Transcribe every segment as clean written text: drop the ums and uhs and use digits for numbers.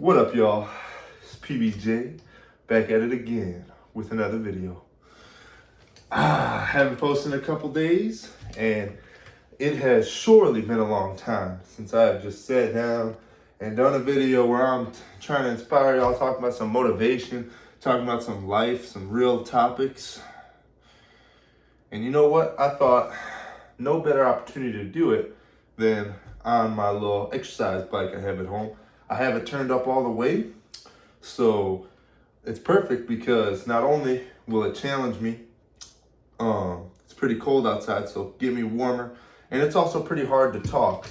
What up, y'all? It's PBJ, back at it again with another video. Haven't posted in a couple days, and it has surely been a long time since I've just sat down and done a video where I'm trying to inspire y'all, talking about some motivation, talking about some life, some real topics. And you know what? I thought no better opportunity to do it than on my little exercise bike I have at home. I have it turned up all the way, so it's perfect because not only will it challenge me, it's pretty cold outside, so get me warmer, and it's also pretty hard to talk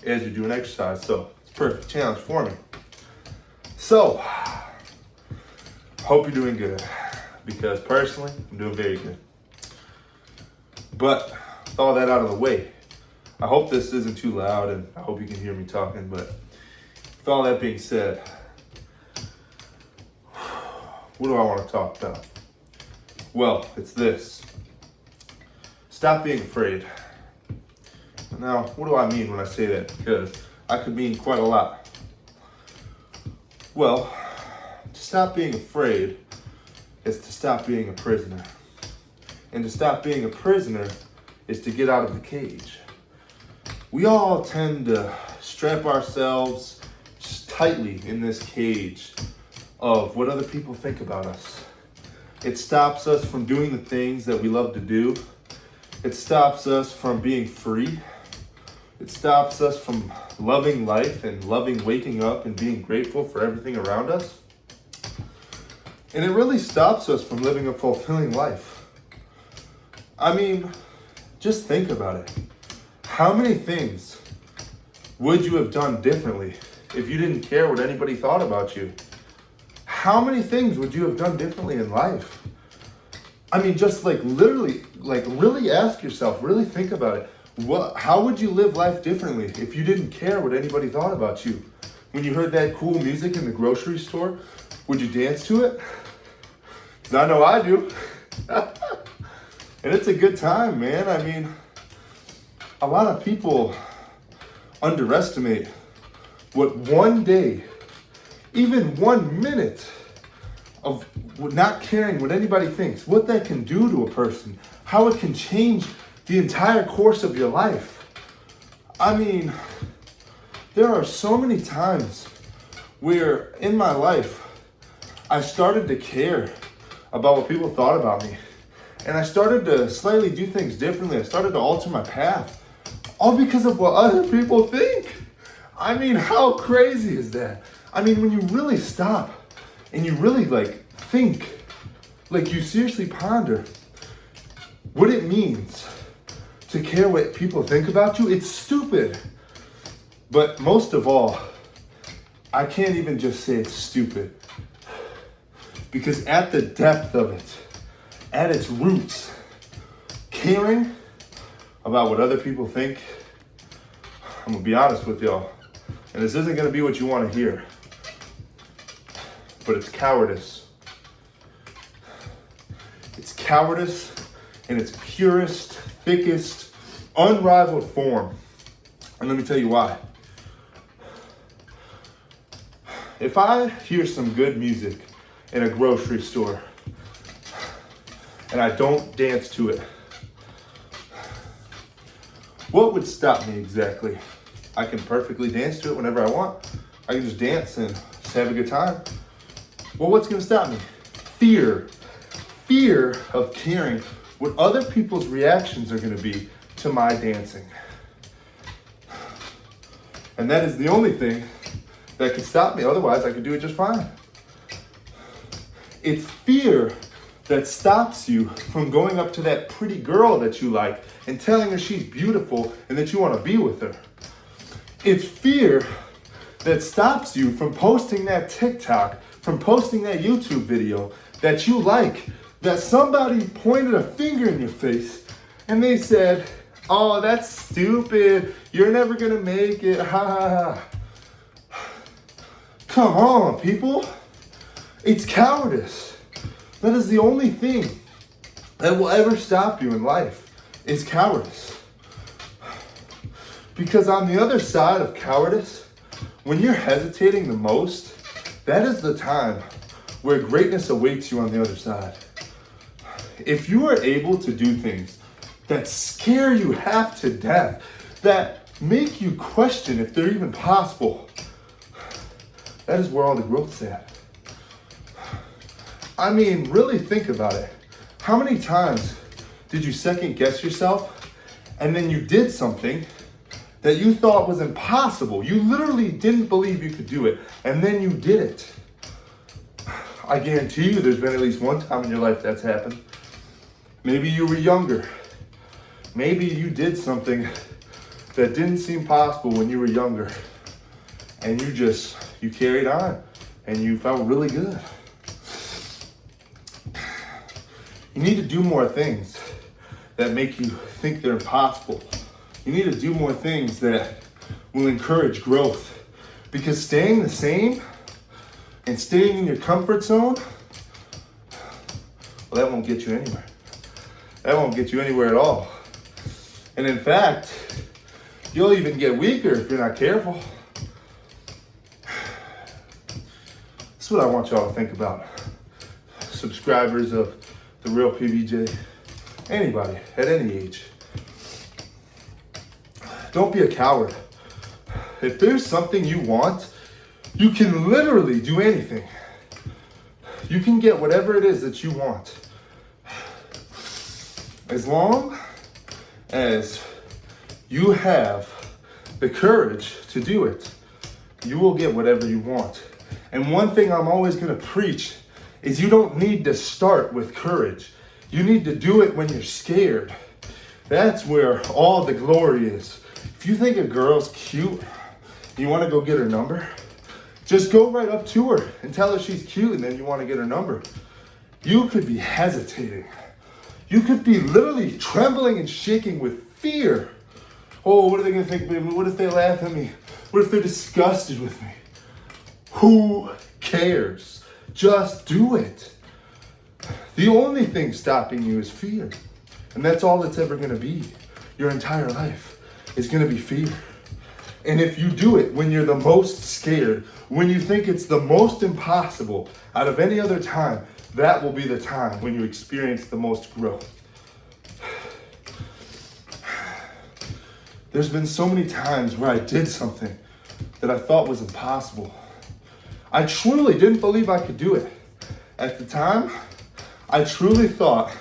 as you do an exercise, so it's a perfect challenge for me. So, hope you're doing good, because personally, I'm doing very good. But with all that out of the way, I hope this isn't too loud, and I hope you can hear me talking, but with all that being said, what do I want to talk about? Well, it's this. Stop being afraid. Now, what do I mean when I say that? Because I could mean quite a lot. Well, to stop being afraid is to stop being a prisoner. And to stop being a prisoner is to get out of the cage. We all tend to strap ourselves tightly in this cage of what other people think about us. It stops us from doing the things that we love to do. It stops us from being free. It stops us from loving life and loving waking up and being grateful for everything around us. And it really stops us from living a fulfilling life. I mean, just think about it. How many things would you have done differently if you didn't care what anybody thought about you? How many things would you have done differently in life? I mean, just really ask yourself, really think about it. How would you live life differently if you didn't care what anybody thought about you? When you heard that cool music in the grocery store, would you dance to it? 'Cause I know I do. And it's a good time, man. I mean, a lot of people underestimate what one day, even 1 minute of not caring what anybody thinks, what that can do to a person, how it can change the entire course of your life. I mean, there are so many times where in my life, I started to care about what people thought about me. And I started to slightly do things differently. I started to alter my path, all because of what other people think. I mean, how crazy is that? I mean, when you really stop and you really think, you seriously ponder what it means to care what people think about you, it's stupid. But most of all, I can't even just say it's stupid, because at the depth of it, at its roots, caring about what other people think, I'm gonna be honest with y'all, and this isn't gonna be what you wanna hear, but it's cowardice. It's cowardice in its purest, thickest, unrivaled form. And let me tell you why. If I hear some good music in a grocery store and I don't dance to it, what would stop me exactly? I can perfectly dance to it whenever I want. I can just dance and just have a good time. Well, what's gonna stop me? Fear. Fear of caring what other people's reactions are gonna be to my dancing. And that is the only thing that can stop me. Otherwise, I could do it just fine. It's fear that stops you from going up to that pretty girl that you like and telling her she's beautiful and that you want to be with her. It's fear that stops you from posting that TikTok, from posting that YouTube video that you like, that somebody pointed a finger in your face and they said, "Oh, that's stupid. You're never gonna make it. Ha ha ha." Come on, people. It's cowardice. That is the only thing that will ever stop you in life, is cowardice. Because on the other side of cowardice, when you're hesitating the most, that is the time where greatness awaits you on the other side. If you are able to do things that scare you half to death, that make you question if they're even possible, that is where all the growth's at. I mean, really think about it. How many times did you second guess yourself and then you did something that you thought was impossible? You literally didn't believe you could do it, and then you did it. I guarantee you there's been at least one time in your life that's happened. Maybe you were younger. Maybe you did something that didn't seem possible when you were younger, and you carried on and you felt really good. You need to do more things that make you think they're impossible. You need to do more things that will encourage growth, because staying the same and staying in your comfort zone, well, that won't get you anywhere. That won't get you anywhere at all. And in fact, you'll even get weaker if you're not careful. That's what I want y'all to think about. Subscribers of The Real PBJ, anybody at any age. Don't be a coward. If there's something you want, you can literally do anything. You can get whatever it is that you want. As long as you have the courage to do it, you will get whatever you want. And one thing I'm always going to preach is you don't need to start with courage. You need to do it when you're scared. That's where all the glory is. If you think a girl's cute, you want to go get her number, just go right up to her and tell her she's cute, and then you want to get her number. You could be hesitating. You could be literally trembling and shaking with fear. Oh, what are they going to think of me? What if they laugh at me? What if they're disgusted with me? Who cares? Just do it. The only thing stopping you is fear. And that's all it's ever going to be. Your entire life is going to be fear. And if you do it when you're the most scared, when you think it's the most impossible out of any other time, that will be the time when you experience the most growth. There's been so many times where I did something that I thought was impossible. I truly didn't believe I could do it. At the time, I truly thought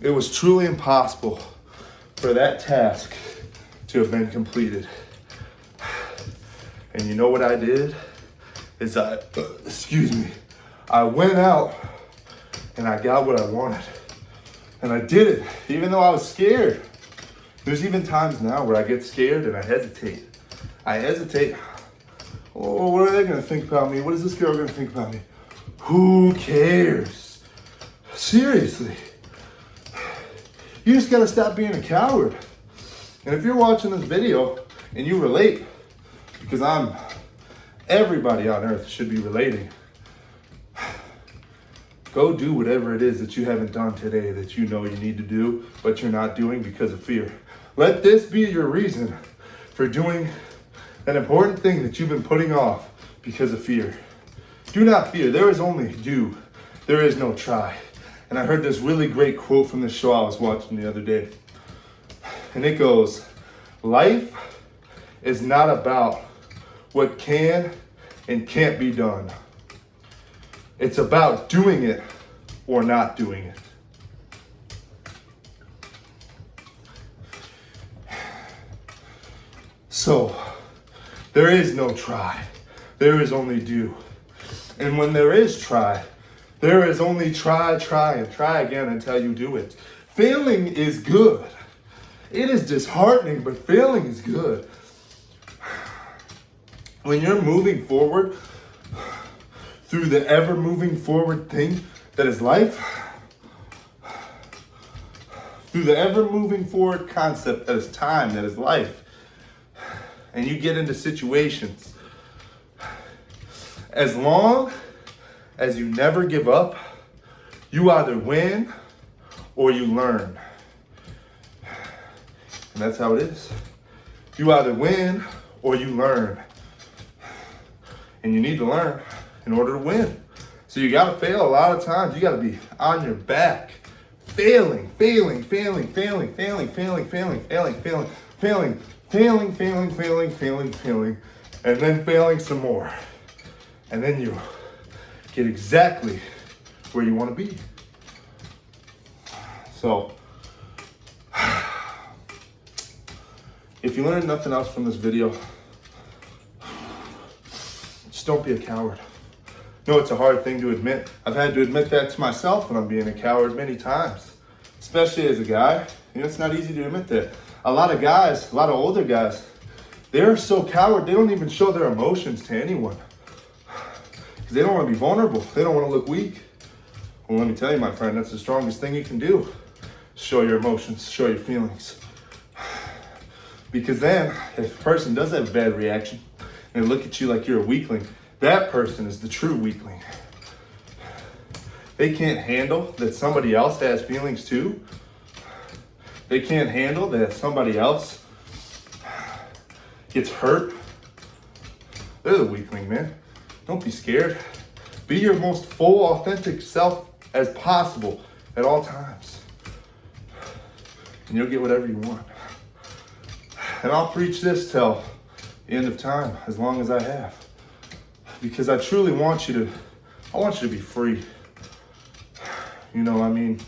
it was truly impossible for that task to have been completed. And you know what I did? Is I went out and I got what I wanted. And I did it, even though I was scared. There's even times now where I get scared and I hesitate. Oh, what are they gonna think about me? What is this girl gonna think about me? Who cares? Seriously. You just gotta stop being a coward. And if you're watching this video and you relate, because everybody on earth should be relating, go do whatever it is that you haven't done today that you know you need to do, but you're not doing because of fear. Let this be your reason for doing an important thing that you've been putting off because of fear. Do not fear. There is only do. There is no try. And I heard this really great quote from this show I was watching the other day. And it goes, life is not about what can and can't be done. It's about doing it or not doing it. So, there is no try. There is only do. And when there is try, there is only try, and try again until you do it. Failing is good. It is disheartening, but failing is good. When you're moving forward through the ever moving forward thing that is life, through the ever moving forward concept that is time, that is life, and you get into situations, as long as you never give up, you either win or you learn. And that's how it is. You either win or you learn. And you need to learn. in order to win. So you gotta fail a lot of times. You gotta be on your back, failing, and then failing some more. And then you get exactly where you want to be. So, if you learned nothing else from this video, just don't be a coward. No, it's a hard thing to admit. I've had to admit that to myself when I'm being a coward many times, especially as a guy. You know, it's not easy to admit that. A lot of guys, a lot of older guys, they're so coward, they don't even show their emotions to anyone. Because they don't want to be vulnerable. They don't want to look weak. Well, let me tell you, my friend, that's the strongest thing you can do. Show your emotions, show your feelings. Because then, if a person does have a bad reaction, and they look at you like you're a weakling, that person is the true weakling. They can't handle that somebody else has feelings too. They can't handle that somebody else gets hurt. They're the weakling, man. Don't be scared. Be your most full, authentic self as possible at all times. And you'll get whatever you want. And I'll preach this till the end of time, as long as I have. Because I truly want you to be free. You know, I mean,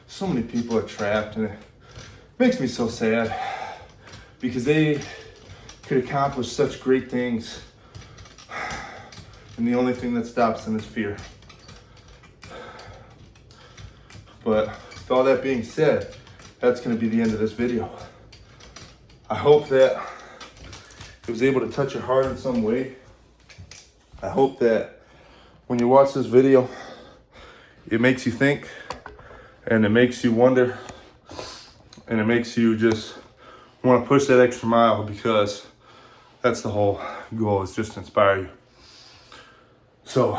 so many people are trapped, and it makes me so sad. Because they could accomplish such great things, and the only thing that stops them is fear. But with all that being said, that's going to be the end of this video. I hope that it was able to touch your heart in some way. I hope that when you watch this video, it makes you think, and it makes you wonder, and it makes you just want to push that extra mile, because that's the whole goal, is just to inspire you. So,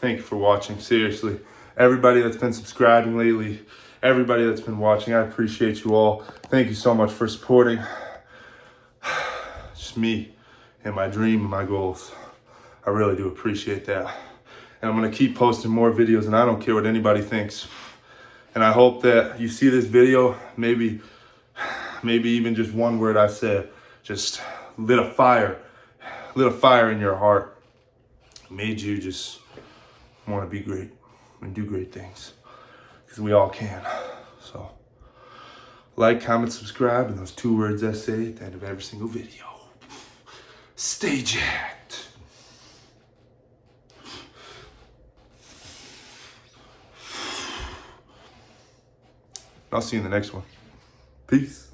thank you for watching. Seriously, everybody that's been subscribing lately, everybody that's been watching, I appreciate you all. Thank you so much for supporting just me and my dream and my goals. I really do appreciate that. And I'm gonna keep posting more videos, and I don't care what anybody thinks. And I hope that you see this video, maybe even just one word I said, just lit a fire in your heart, made you just want to be great and do great things, because we all can. So like, comment, subscribe, and those 2 words I say at the end of every single video. Stay jacked. I'll see you in the next one. Peace.